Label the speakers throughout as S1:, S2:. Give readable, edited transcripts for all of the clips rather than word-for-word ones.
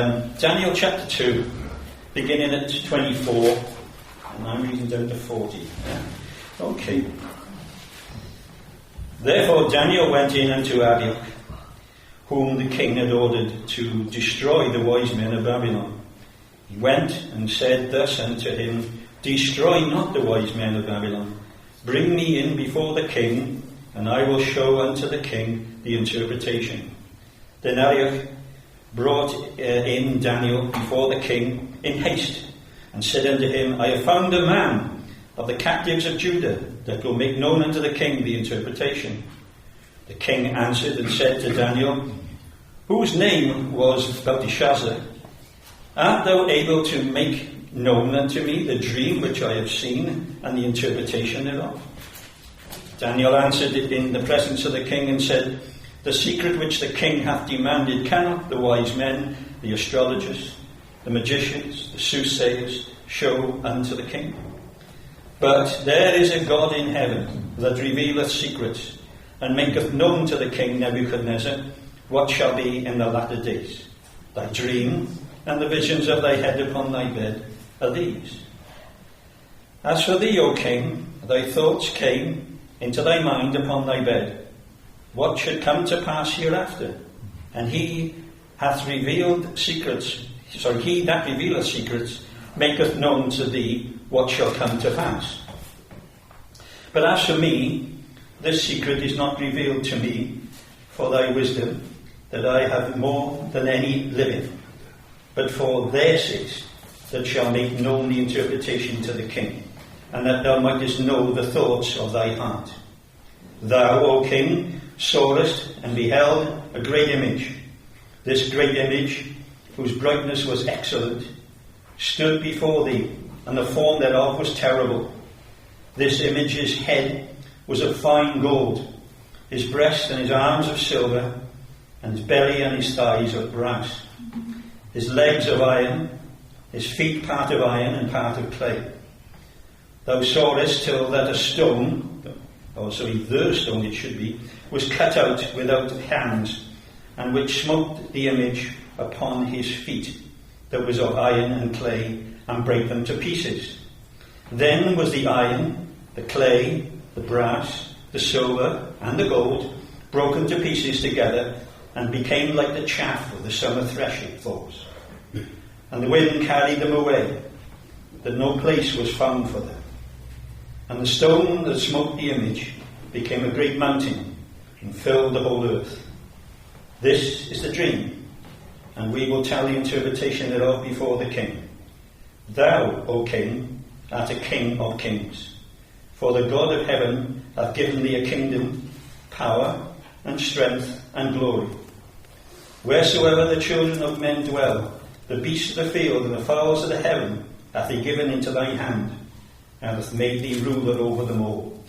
S1: Daniel chapter 2, beginning at 24, and I'm reading down to 40. Okay. Therefore Daniel went in unto Arioch, whom the king had ordered to destroy the wise men of Babylon. He went and said thus unto him, Destroy not the wise men of Babylon. Bring me in before the king, and I will show unto the king the interpretation. Then Arioch brought in Daniel before the king in haste, and said unto him, I have found a man of the captives of Judah, that will make known unto the king the interpretation. The king answered and said to Daniel, whose name was Belteshazzar, art thou able to make known unto me the dream which I have seen, and the interpretation thereof? Daniel answered in the presence of the king and said, the secret which the king hath demanded cannot the wise men, the astrologers, the magicians, the soothsayers show unto the king. But there is a God in heaven that revealeth secrets, and maketh known to the king Nebuchadnezzar what shall be in the latter days. Thy dream and the visions of thy head upon thy bed are these. As for thee, O king, thy thoughts came into thy mind upon thy bed, what should come to pass hereafter? And he that revealeth secrets maketh known to thee what shall come to pass. But as for me, this secret is not revealed to me for thy wisdom, that I have more than any living, but for their sakes that shall make known the interpretation to the king, and that thou mightest know the thoughts of thy heart. Thou, O king, sawest and beheld a great image. This great image, whose brightness was excellent, stood before thee, and the form thereof was terrible. This image's head was of fine gold, his breast and his arms of silver, and his belly and his thighs of brass, his legs of iron, his feet part of iron and part of clay. Thou sawest till that the stone it should be, was cut out without hands, and which smote the image upon his feet, that was of iron and clay, and brake them to pieces. Then was the iron, the clay, the brass, the silver, and the gold broken to pieces together, and became like the chaff of the summer threshing floors. And the wind carried them away, that no place was found for them. And the stone that smote the image became a great mountain, and filled the whole earth. This is the dream, and we will tell the interpretation thereof before the king. Thou, O king, art a king of kings, for the God of heaven hath given thee a kingdom, power, and strength, and glory. Wheresoever the children of men dwell, the beasts of the field and the fowls of the heaven hath he given into thy hand, and hath made thee ruler over them all.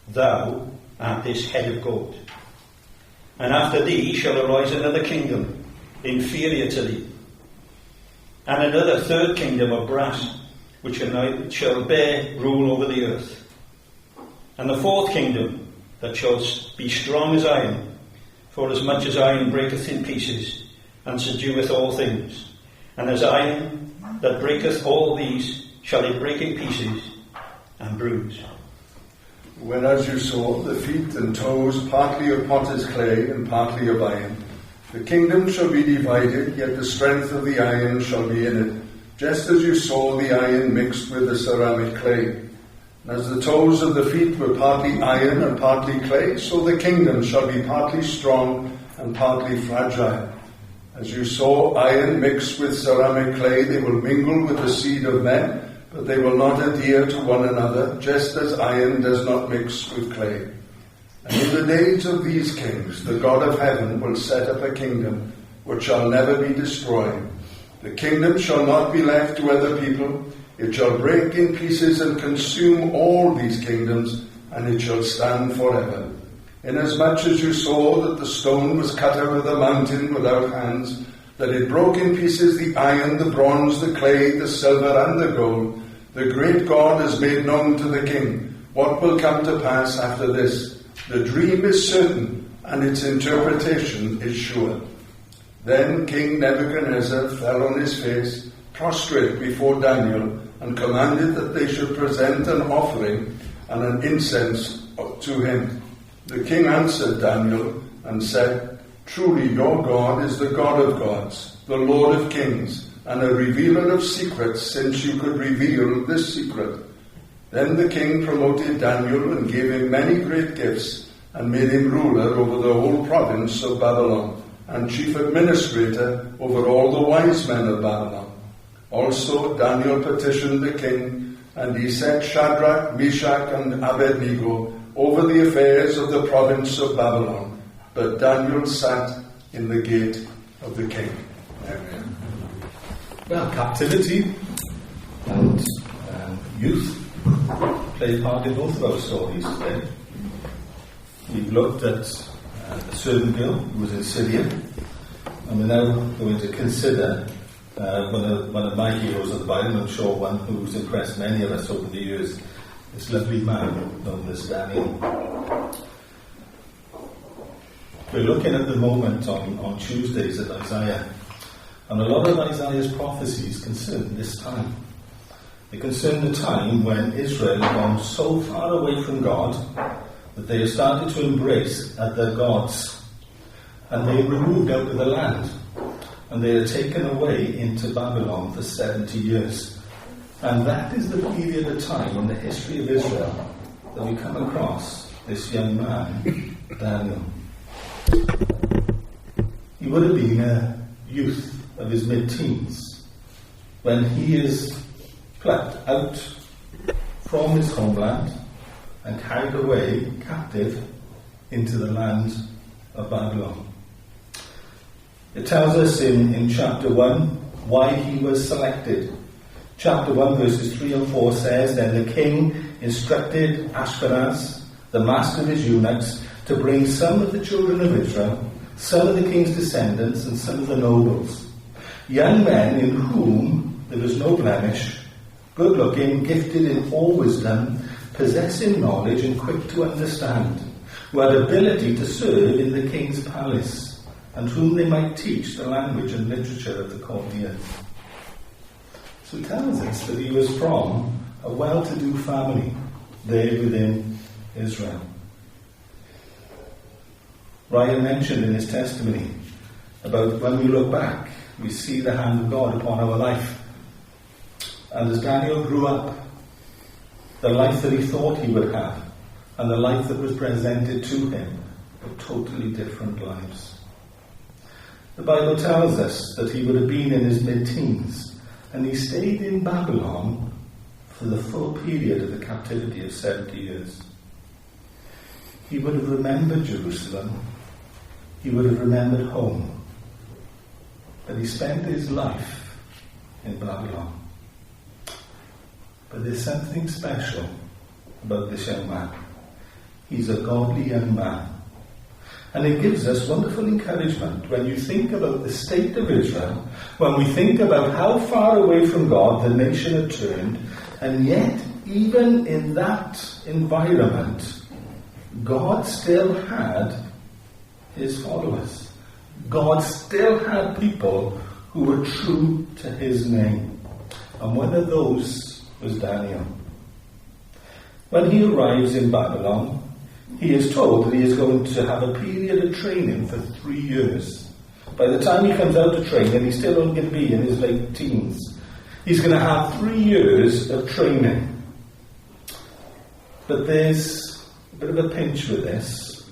S1: Thou art this head of gold. And after thee shall arise another kingdom, inferior to thee, and another third kingdom of brass, which shall bear rule over the earth. And the fourth kingdom, that shall be strong as iron, for as much as iron breaketh in pieces, and subdueth all things. And as iron that breaketh all these, shall it break in pieces, and bruise.
S2: Whereas you saw the feet and toes partly of potter's clay and partly of iron, the kingdom shall be divided, yet the strength of the iron shall be in it, just as you saw the iron mixed with the ceramic clay. And as the toes of the feet were partly iron and partly clay, so the kingdom shall be partly strong and partly fragile. As you saw iron mixed with ceramic clay, they will mingle with the seed of men, but they will not adhere to one another, just as iron does not mix with clay. And in the days of these kings, the God of heaven will set up a kingdom which shall never be destroyed. The kingdom shall not be left to other people. It shall break in pieces and consume all these kingdoms, and it shall stand forever. Inasmuch as you saw that the stone was cut out of the mountain without hands, that it broke in pieces the iron, the bronze, the clay, the silver, and the gold, the great God has made known to the king what will come to pass after this. The dream is certain, and its interpretation is sure. Then King Nebuchadnezzar fell on his face, prostrate before Daniel, and commanded that they should present an offering and an incense to him. The king answered Daniel and said, "Truly your God is the God of gods, the Lord of kings, and a revealer of secrets, since you could reveal this secret." Then the king promoted Daniel and gave him many great gifts, and made him ruler over the whole province of Babylon, and chief administrator over all the wise men of Babylon. Also Daniel petitioned the king, and he set Shadrach, Meshach, and Abednego over the affairs of the province of Babylon. But Daniel sat in the gate of the king. Amen.
S3: Well, captivity and youth play a part in both of our stories today. We've looked at the servant girl who was in Syria, and we're now going to consider one of my heroes of the Bible. I'm sure one who's impressed many of us over the years, this lovely man known as Daniel. We're looking at the moment on Tuesdays at Isaiah, and a lot of Isaiah's prophecies concern this time. They concern the time when Israel had gone so far away from God that they have started to embrace other gods, and they were removed out of the land, and they are taken away into Babylon for 70 years. And that is the period of time in the history of Israel that we come across this young man, Daniel. He would have been a youth of his mid-teens when he is plucked out from his homeland and carried away captive into the land of Babylon. It tells us in chapter 1 why he was selected. Chapter 1 verses 3 and 4 says, "Then the king instructed Ashpenaz, the master of his eunuchs, to bring some of the children of Israel, some of the king's descendants, and some of the nobles, young men in whom there was no blemish, good-looking, gifted in all wisdom, possessing knowledge and quick to understand, who had ability to serve in the king's palace, and whom they might teach the language and literature of the Chaldeans." So it tells us that he was from a well-to-do family there within Israel. Ryan mentioned in his testimony about when we look back, we see the hand of God upon our life. And as Daniel grew up, the life that he thought he would have and the life that was presented to him were totally different lives. The Bible tells us that he would have been in his mid-teens, and he stayed in Babylon for the full period of the captivity of 70 years. He would have remembered Jerusalem. He would have remembered home. But he spent his life in Babylon. But there's something special about this young man. He's a godly young man. And it gives us wonderful encouragement when you think about the state of Israel, when we think about how far away from God the nation had turned, and yet, even in that environment, God still had his followers. God still had people who were true to his name. And one of those was Daniel. When he arrives in Babylon, he is told that he is going to have a period of training for 3 years. By the time he comes out of training, he's still only going to be in his late teens. He's going to have 3 years of training. But there's a bit of a pinch with this.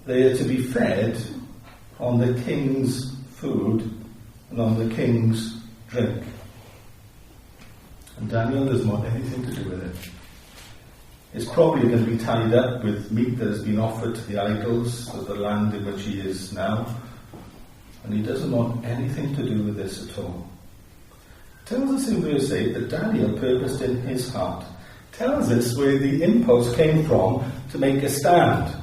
S3: They are to be fed on the king's food and on the king's drink. And Daniel doesn't want anything to do with it. It's probably going to be tied up with meat that has been offered to the idols of the land in which he is now. And he doesn't want anything to do with this at all. It tells us in verse 8 that Daniel purposed in his heart. It tells us where the impulse came from to make a stand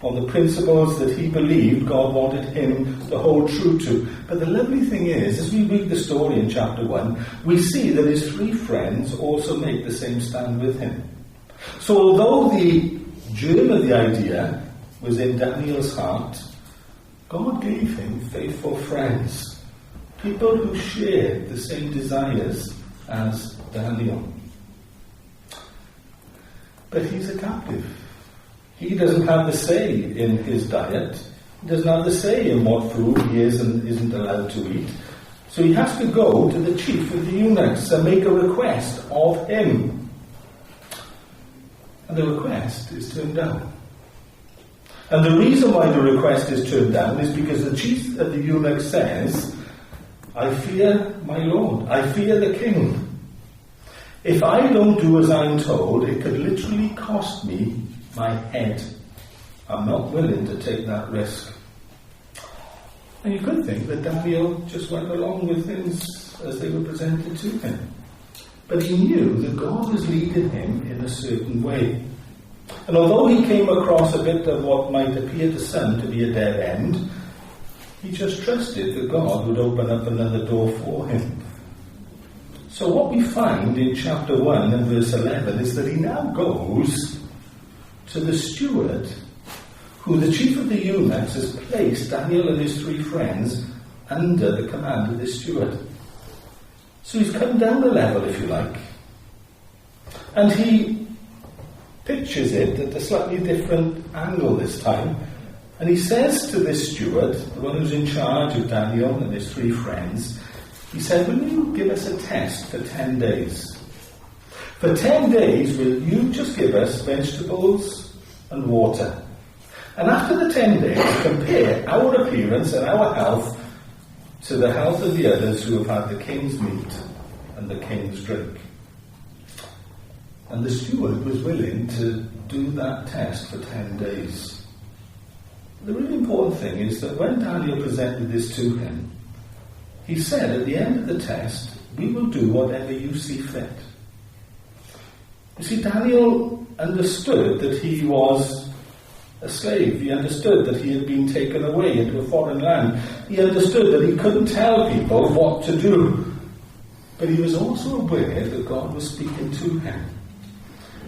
S3: on the principles that he believed God wanted him to hold true to. But the lovely thing is, as we read the story in chapter 1, we see that his 3 friends also make the same stand with him. So although the germ of the idea was in Daniel's heart, God gave him faithful friends, people who shared the same desires as Daniel. But he's a captive. He doesn't have the say in his diet. He doesn't have the say in what food he is and isn't allowed to eat. So he has to go to the chief of the eunuchs and make a request of him. And the request is turned down. And the reason why the request is turned down is because the chief of the eunuchs says, I fear my Lord, I fear the king. If I don't do as I'm told, it could literally cost me my head. I'm not willing to take that risk. And you could think that Daniel just went along with things as they were presented to him. But he knew that God was leading him in a certain way. And although he came across a bit of what might appear to some to be a dead end, he just trusted that God would open up another door for him. So what we find in chapter 1 and verse 11 is that he now goes to the steward, who the chief of the eunuchs has placed Daniel and his 3 friends under the command of this steward. So he's come down a level, if you like. And he pictures it at a slightly different angle this time. And he says to this steward, the one who's in charge of Daniel and his 3 friends, he said, will you give us a test for 10 days? For 10 days, will you just give us vegetables and water? And after the 10 days, compare our appearance and our health to the health of the others who have had the king's meat and the king's drink. And the steward was willing to do that test for 10 days. The really important thing is that when Daniel presented this to him, he said at the end of the test, we will do whatever you see fit. You see, Daniel understood that he was a slave. He understood that he had been taken away into a foreign land. He understood that he couldn't tell people what to do. But he was also aware that God was speaking to him.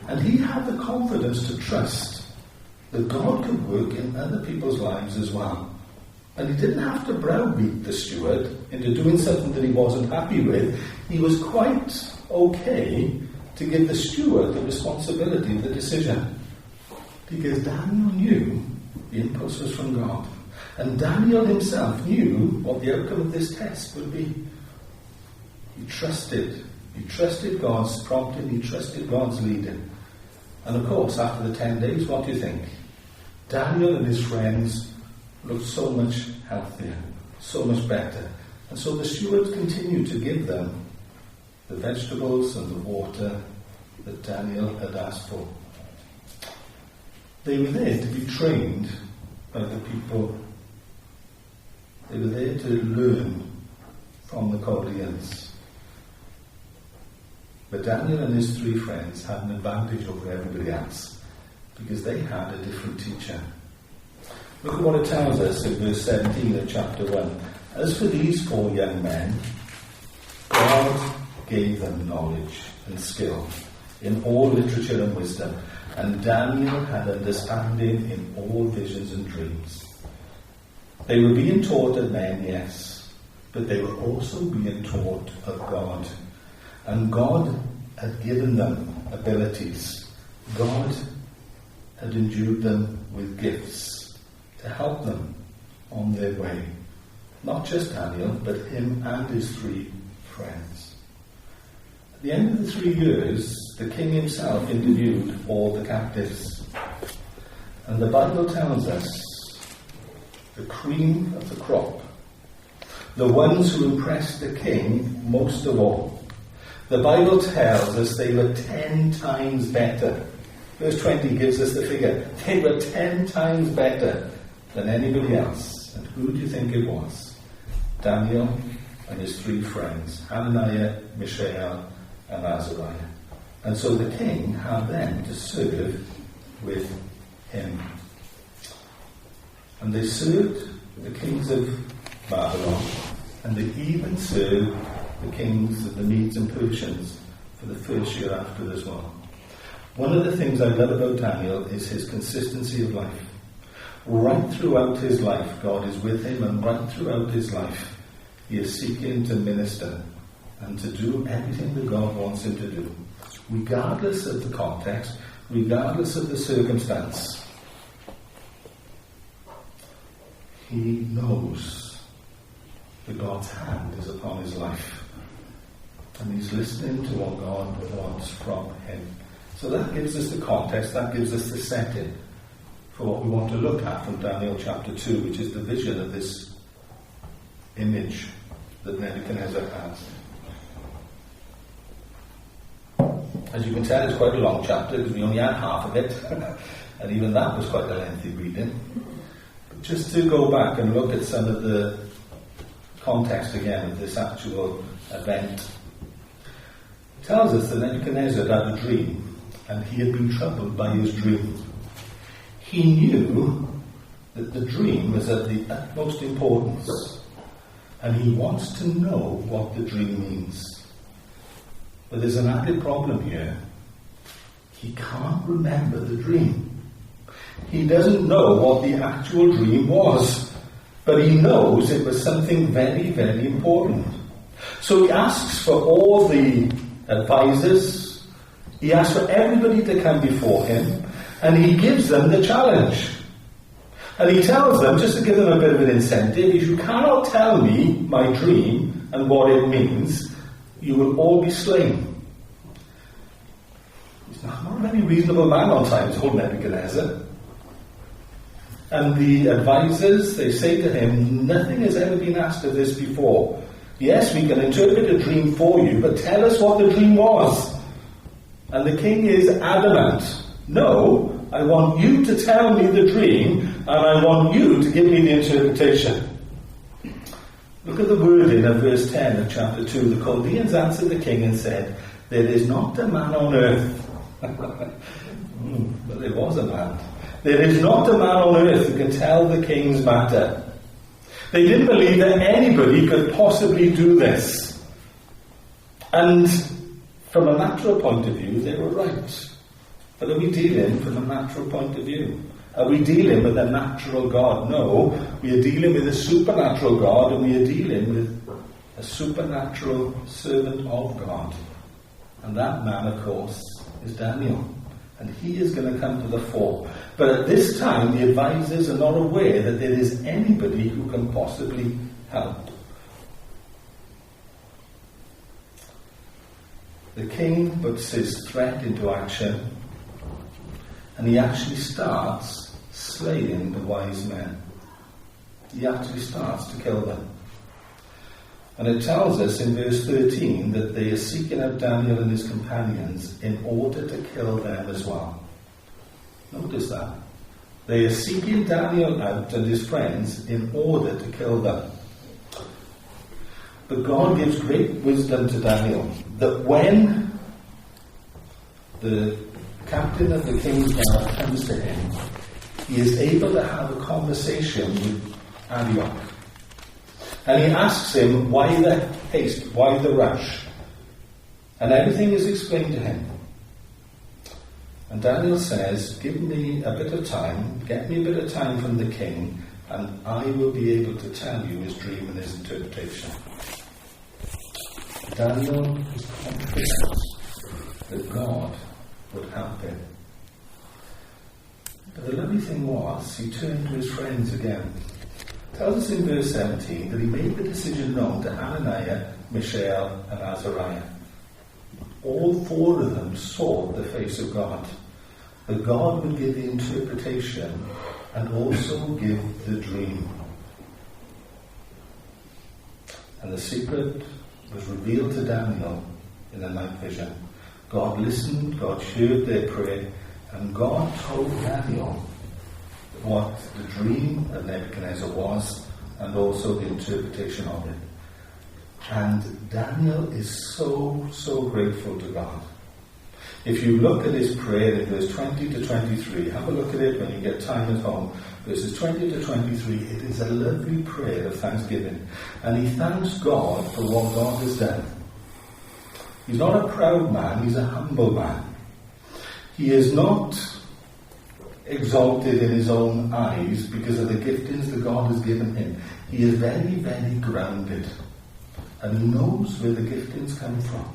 S3: And he had the confidence to trust that God could work in other people's lives as well. And he didn't have to browbeat the steward into doing something that he wasn't happy with. He was quite okay to give the steward the responsibility of the decision. Because Daniel knew the impulse was from God. And Daniel himself knew what the outcome of this test would be. He trusted. He trusted God's prompting. He trusted God's leading. And of course, after the 10 days, what do you think? Daniel and his friends looked so much healthier, so much better. And so the steward continued to give them the vegetables and the water that Daniel had asked for. They were there to be trained by the people. They were there to learn from the Chaldeans. But Daniel and his 3 friends had an advantage over everybody else because they had a different teacher. Look at what it tells us in verse 17 of chapter 1. As for these 4 young men, God gave them knowledge and skill in all literature and wisdom, and Daniel had understanding in all visions and dreams. They were being taught of men, yes, but they were also being taught of God. And God had given them abilities. God had endued them with gifts to help them on their way. Not just Daniel, but him and his 3 friends. At the end of the 3 years, the king himself interviewed all the captives. And the Bible tells us the cream of the crop, the ones who impressed the king most of all. The Bible tells us they were 10 times better. Verse 20 gives us the figure. They were 10 times better than anybody else. And who do you think it was? Daniel and his 3 friends, Hananiah, Mishael, and Azariah. And so the king had them to serve with him. And they served the kings of Babylon, and they even served the kings of the Medes and Persians for the first year after as well. One of the things I love about Daniel is his consistency of life. Right throughout his life, God is with him, and right throughout his life, he is seeking to minister and to do everything that God wants him to do, regardless of the context, regardless of the circumstance. He knows that God's hand is upon his life, and he's listening to what God wants from him. So that gives us the context, that gives us the setting for what we want to look at from Daniel chapter 2, which is the vision of this image that Nebuchadnezzar has. As you can tell, it's quite a long chapter because we only had half of it, and even that was quite a lengthy reading. But just to go back and look at some of the context again of this actual event, it tells us that Nebuchadnezzar had a dream, and he had been troubled by his dream. He knew that the dream was of the utmost importance, and he wants to know what the dream means. But there's an added problem here. He can't remember the dream. He doesn't know what the actual dream was, but he knows it was something very, very important. So he asks for all the advisors, he asks for everybody to come before him, and he gives them the challenge. And he tells them, just to give them a bit of an incentive, if you cannot tell me my dream and what it means, you will all be slain. He's not a very reasonable man on times, old Nebuchadnezzar. And the advisors, they say to him, nothing has ever been asked of this before. Yes, we can interpret a dream for you, but tell us what the dream was. And the king is adamant. No, I want you to tell me the dream, and I want you to give me the interpretation. Look at the wording of verse 10 of chapter 2. The Chaldeans answered the king and said, there is not a man on earth. But there was a man. There is not a man on earth who can tell the king's matter. They didn't believe that anybody could possibly do this. And from a natural point of view, they were right. But are we dealing from a natural point of view? Are we dealing with a natural God? No, we are dealing with a supernatural God, and we are dealing with a supernatural servant of God. And that man, of course, is Daniel. And he is going to come to the fore. But at this time, the advisors are not aware that there is anybody who can possibly help. The king puts his threat into action, and he actually starts slaying the wise men. He actually starts to kill them. And it tells us in verse 13 that they are seeking out Daniel and his companions in order to kill them as well. Notice that. They are seeking Daniel out and his friends in order to kill them. But God gives great wisdom to Daniel that when the captain of the king's guard comes to him, he is able to have a conversation with Arioch. And he asks him, why the haste, why the rush? And everything is explained to him. And Daniel says, give me a bit of time, get me a bit of time from the king, and I will be able to tell you his dream and his interpretation. Daniel is confident that God would help him. But the lovely thing was, he turned to his friends again. It tells us in verse 17 that he made the decision known to Hananiah, Mishael, and Azariah. All four of them saw the face of God. That God would give the interpretation and also give the dream. And the secret was revealed to Daniel in a night vision. God listened, God heard their prayer, and God told Daniel what the dream of Nebuchadnezzar was and also the interpretation of it. And Daniel is so grateful to God. If you look at his prayer in verse 20 to 23, have a look at it when you get time at home. Verses 20 to 23, it is a lovely prayer of thanksgiving. And he thanks God for what God has done. He's not a proud man, he's a humble man. He is not exalted in his own eyes because of the giftings that God has given him. He is very, very grounded. And he knows where the giftings come from.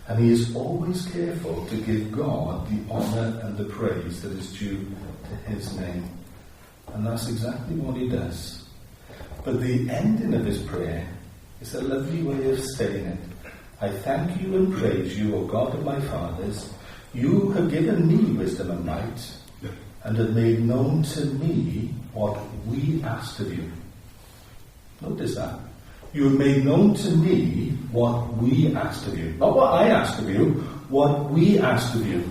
S3: And he is always careful to give God the honour and the praise that is due to his name. And that's exactly what he does. But the ending of his prayer is a lovely way of saying it. I thank you and praise you, O God of my fathers. You have given me wisdom and might, and have made known to me what we asked of you. Notice that. You have made known to me what we asked of you. Not what I asked of you, what we asked of you.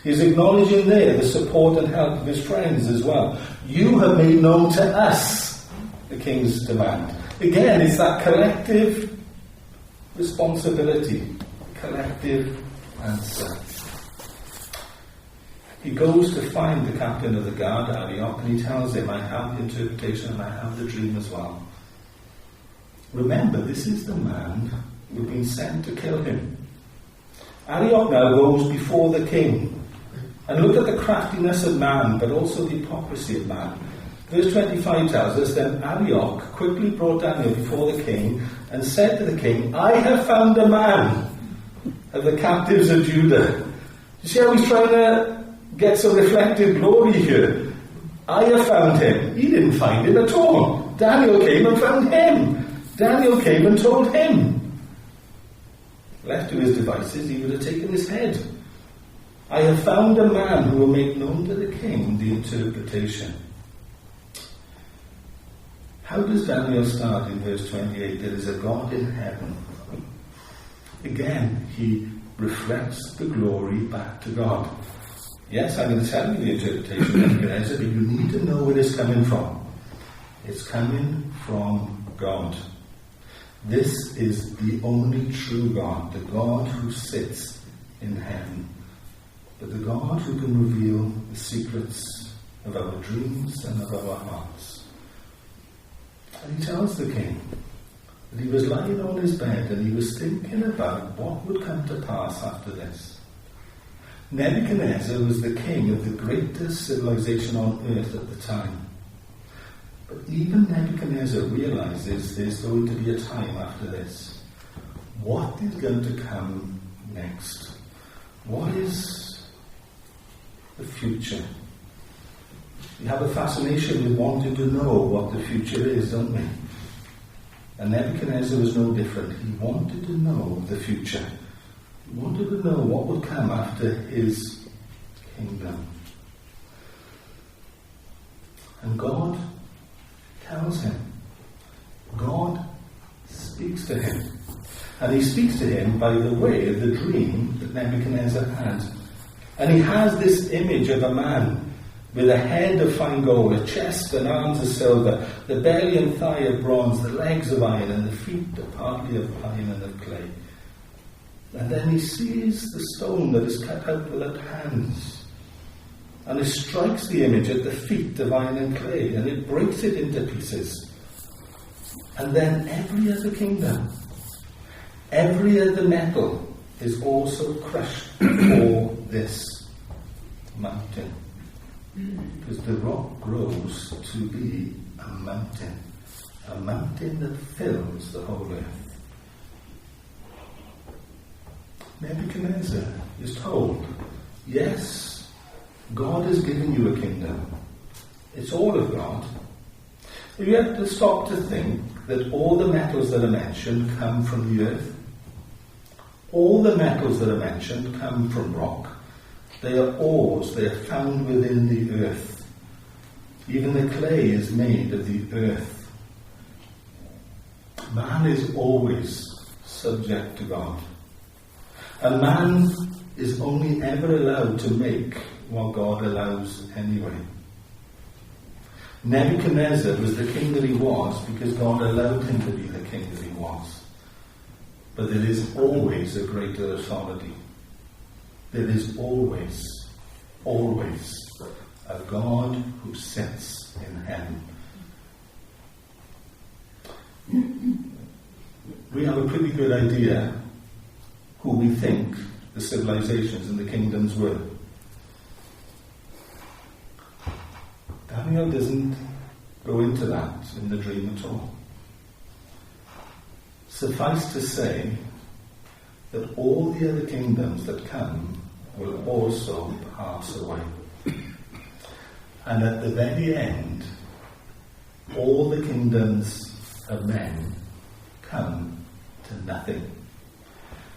S3: He's acknowledging there the support and help of his friends as well. You have made known to us the king's demand. Again, it's that collective responsibility, collective answer. He goes to find the captain of the guard, Arioch, and he tells him, I have the interpretation and I have the dream as well. Remember, this is the man who had been sent to kill him. Arioch now goes before the king. And look at the craftiness of man, but also the hypocrisy of man. Verse 25 tells us, Then Arioch quickly brought Daniel before the king and said to the king, I have found a man of the captives of Judah. You see how he's trying to get some reflective glory here? I have found him. He didn't find him at all. Daniel came and found him. Daniel came and told him. Left to his devices, he would have taken his head. I have found a man who will make known to the king the interpretation. How does Daniel start in verse 28? There is a God in heaven. Again, he reflects the glory back to God. Yes, I'm going to tell you the interpretation of Nebuchadnezzar, but you need to know where it's coming from. It's coming from God. This is the only true God, the God who sits in heaven, but the God who can reveal the secrets of our dreams and of our hearts. And he tells the king that he was lying on his bed and he was thinking about what would come to pass after this. Nebuchadnezzar was the king of the greatest civilization on earth at the time. But even Nebuchadnezzar realizes there's going to be a time after this. What is going to come next? What is the future? We have a fascination with wanting to know what the future is, don't we? And Nebuchadnezzar was no different. He wanted to know the future. He wanted to know what would come after his kingdom. And God tells him. God speaks to him. And he speaks to him by the way of the dream that Nebuchadnezzar had. And he has this image of a man with a head of fine gold, a chest and arms of silver, the belly and thigh of bronze, the legs of iron, and the feet are partly of iron and of clay. And then he sees the stone that is cut out without hands. And it strikes the image at the feet of iron and clay, and it breaks it into pieces. And then every other kingdom, every other metal is also crushed before this mountain. Because the rock grows to be a mountain that fills the whole earth. Nebuchadnezzar is told, yes, God has given you a kingdom. It's all of God. But you have to stop to think that all the metals that are mentioned come from the earth. All the metals that are mentioned come from rock. They are ores, they are found within the earth. Even the clay is made of the earth. Man is always subject to God. And man is only ever allowed to make what God allows anyway. Nebuchadnezzar was the king that he was because God allowed him to be the king that he was. But there is always a greater authority. There is always a God who sits in heaven. We have a pretty good idea who we think the civilizations and the kingdoms were. Daniel doesn't go into that in the dream at all. Suffice to say that all the other kingdoms that come will also pass away. And at the very end, all the kingdoms of men come to nothing.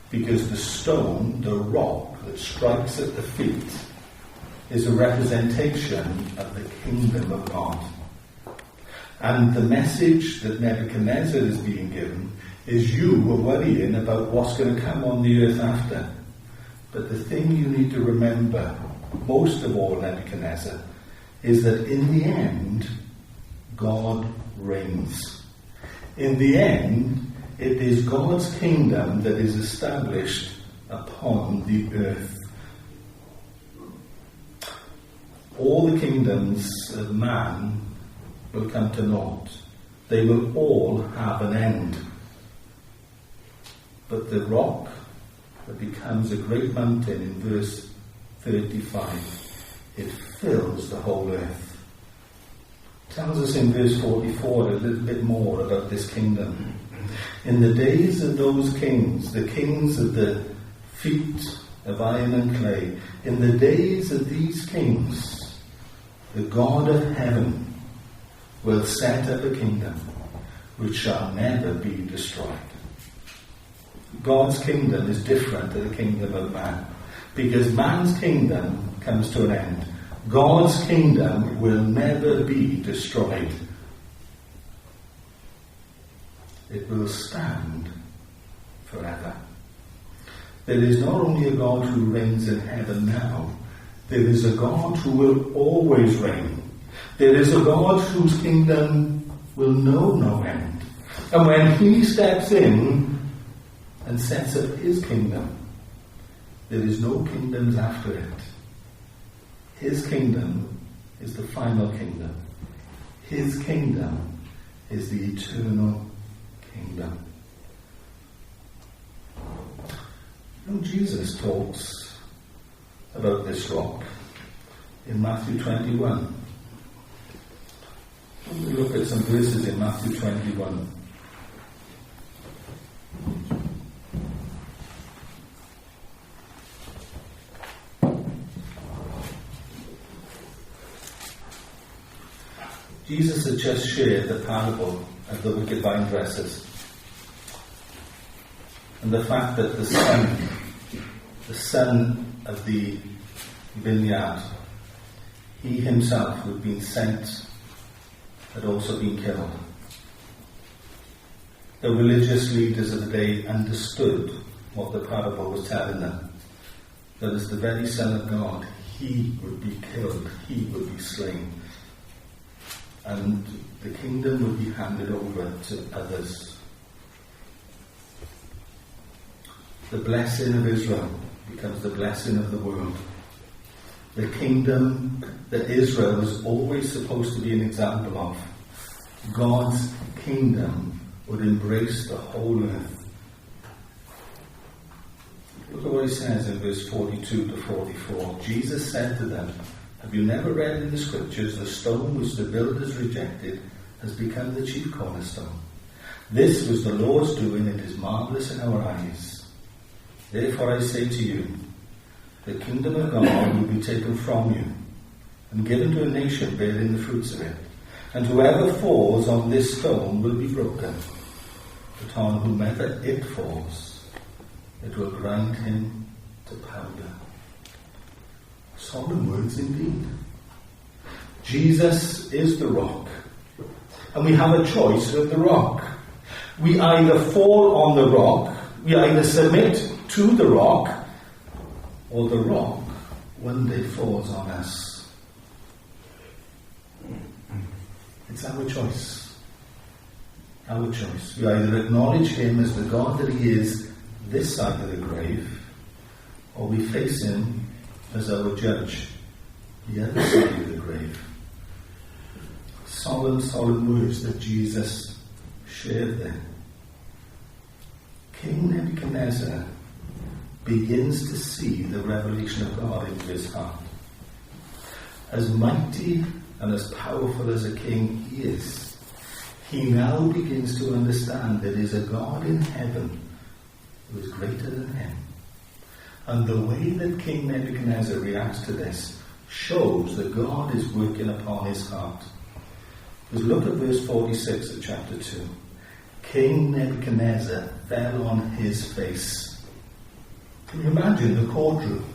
S3: Because the stone, the rock that strikes at the feet, is a representation of the kingdom of God. And the message that Nebuchadnezzar is being given is you were worrying about what's going to come on the earth after. But the thing you need to remember, most of all, Nebuchadnezzar, is that in the end, God reigns. In the end, it is God's kingdom that is established upon the earth. All the kingdoms of man will come to naught. They will all have an end. But the rock that becomes a great mountain in verse 35, it fills the whole earth. It tells us in verse 44 a little bit more about this kingdom. In the days of those kings, the kings of the feet of iron and clay, in the days of these kings, the God of heaven will set up a kingdom which shall never be destroyed. God's kingdom is different to the kingdom of man, because man's kingdom comes to an end. God's kingdom will never be destroyed. It will stand forever. There is not only a God who reigns in heaven now, there is a God who will always reign. There is a God whose kingdom will know no end. And when he steps in and sets up his kingdom, there is no kingdoms after it. His kingdom is the final kingdom. His kingdom is the eternal kingdom. You know, Jesus talks about this rock in Matthew 21. Let me look at some verses in Matthew 21. Jesus had just shared the parable of the wicked vine dressers and the fact that the son of the vineyard, he himself who had been sent, had also been killed. The religious leaders of the day understood what the parable was telling them, that as the very Son of God, he would be killed, he would be slain, and the kingdom would be handed over to others. The blessing of Israel becomes the blessing of the world. The kingdom that Israel was always supposed to be an example of, God's kingdom, would embrace the whole earth. Look at what he says in verse 42 to 44. Jesus said to them, "Have you never read in the scriptures, the stone which the builders rejected has become the chief cornerstone? This was the Lord's doing, it is marvelous in our eyes. Therefore I say to you, the kingdom of God will be taken from you and given to a nation bearing the fruits of it. And whoever falls on this stone will be broken, but on whomever it falls, it will grind him to powder." Solemn words indeed. Jesus is the rock, and we have a choice with the rock. We either fall on the rock, we either submit to the rock, or the rock one day falls on us. It's our choice. Our choice. We either acknowledge him as the God that he is this side of the grave, or we face him as our judge the other side of the grave. Solemn words that Jesus shared there. King Nebuchadnezzar begins to see the revelation of God into his heart. As mighty and as powerful as a king he is, he now begins to understand there is a God in heaven who is greater than him. And the way that King Nebuchadnezzar reacts to this shows that God is working upon his heart. Because look at verse 46 of chapter 2. King Nebuchadnezzar fell on his face. Can you imagine the courtroom?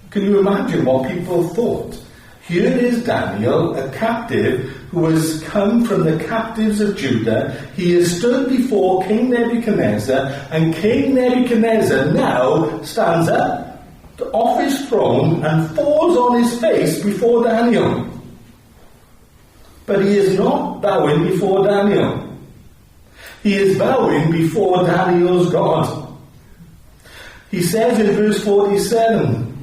S3: Can you imagine what people thought? Here is Daniel, a captive who has come from the captives of Judah. He has stood before King Nebuchadnezzar, and King Nebuchadnezzar now stands up off his throne and falls on his face before Daniel. But he is not bowing before Daniel. He is bowing before Daniel's God. He says in verse 47,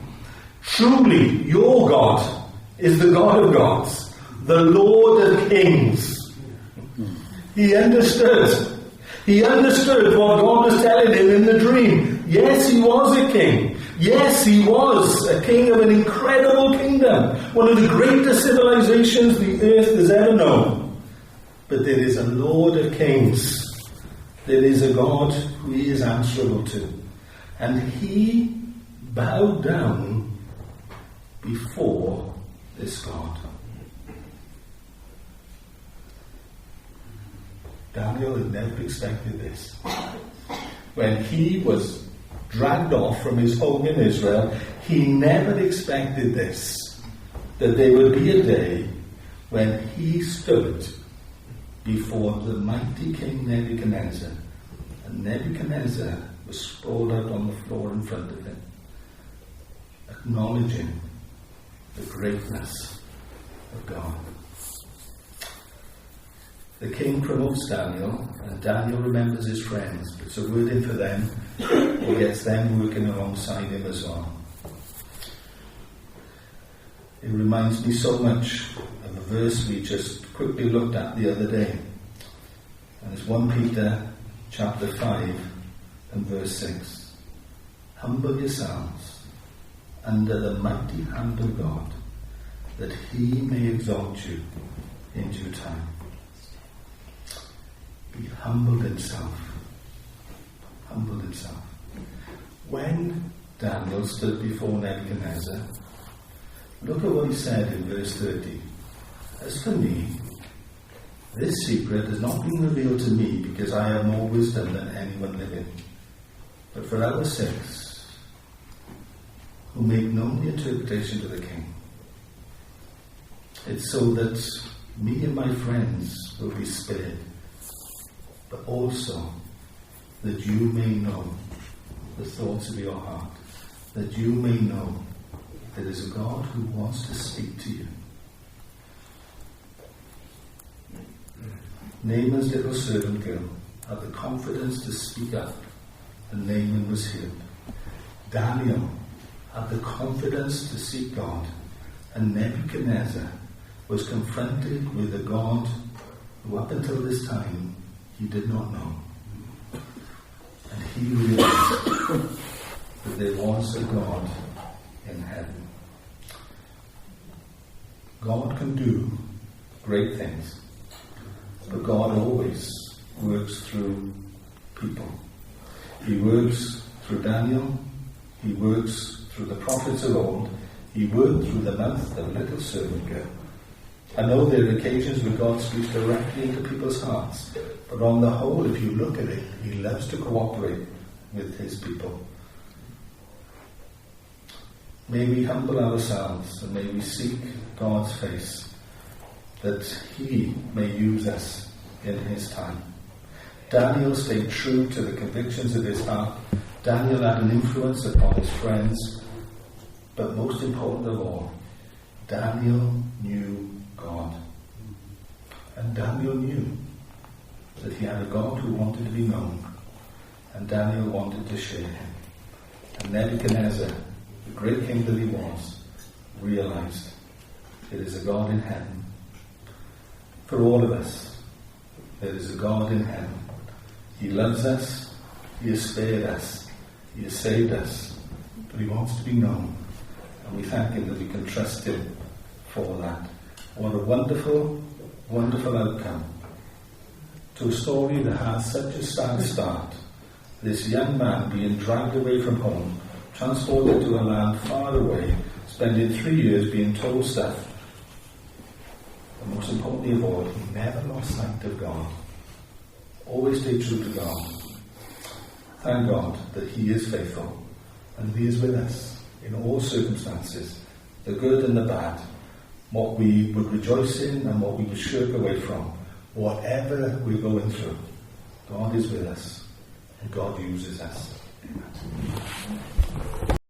S3: "Truly your God is the God of gods, the Lord of kings." He understood. He understood what God was telling him in the dream. Yes, he was a king. Yes, he was a king of an incredible kingdom, one of the greatest civilizations the earth has ever known. But there is a Lord of kings. There is a God who he is answerable to. And he bowed down before this God. Daniel had never expected this. When he was dragged off from his home in Israel, he never expected this, that there would be a day when he stood before the mighty King Nebuchadnezzar, and Nebuchadnezzar was sprawled out on the floor in front of him, acknowledging the greatness of God. The king promotes Daniel, and Daniel remembers his friends, puts a word in for them, he gets them working alongside him as well. It reminds me so much of a verse we just quickly looked at the other day. And it's 1 Peter chapter 5 and verse 6. "Humble yourselves under the mighty hand of God, that he may exalt you in due time." He humbled himself. Humbled himself. When Daniel stood before Nebuchadnezzar, look at what he said in verse 30. "As for me, this secret has not been revealed to me because I have more wisdom than anyone living, but for our sakes, who make known the interpretation to the king. It's so that me and my friends will be spared, but also that you may know the thoughts of your heart, that you may know there is a God who wants to speak to you." Naaman's little servant girl had the confidence to speak up, and Naaman was healed. Daniel had the confidence to seek God, and Nebuchadnezzar was confronted with a God who up until this time he did not know. And he realized that there was a God in heaven. God can do great things, but God always works through people. He works through Daniel, he works through the prophets of old, he worked through the mouth of a little servant girl. I know there are occasions where God speaks directly into people's hearts, but on the whole, if you look at it, he loves to cooperate with his people. May we humble ourselves and may we seek God's face, that he may use us in his time. Daniel stayed true to the convictions of his heart. Daniel had an influence upon his friends, but most important of all, Daniel knew God. And Daniel knew that he had a God who wanted to be known, and Daniel wanted to share him. And Nebuchadnezzar, the great king that he was, realized there is a God in heaven. For all of us, there is a God in heaven. He loves us, he has spared us, he has saved us, but he wants to be known. And we thank him that we can trust him for that. What a wonderful, wonderful outcome to a story that has such a sad start. This young man being dragged away from home, transported to a land far away, spending 3 years being told stuff. And most importantly of all, he never lost sight of God. Always stayed true to God. Thank God that He is faithful and He is with us in all circumstances, the good and the bad, what we would rejoice in and what we would shirk away from. Whatever we're going through, God is with us and God uses us.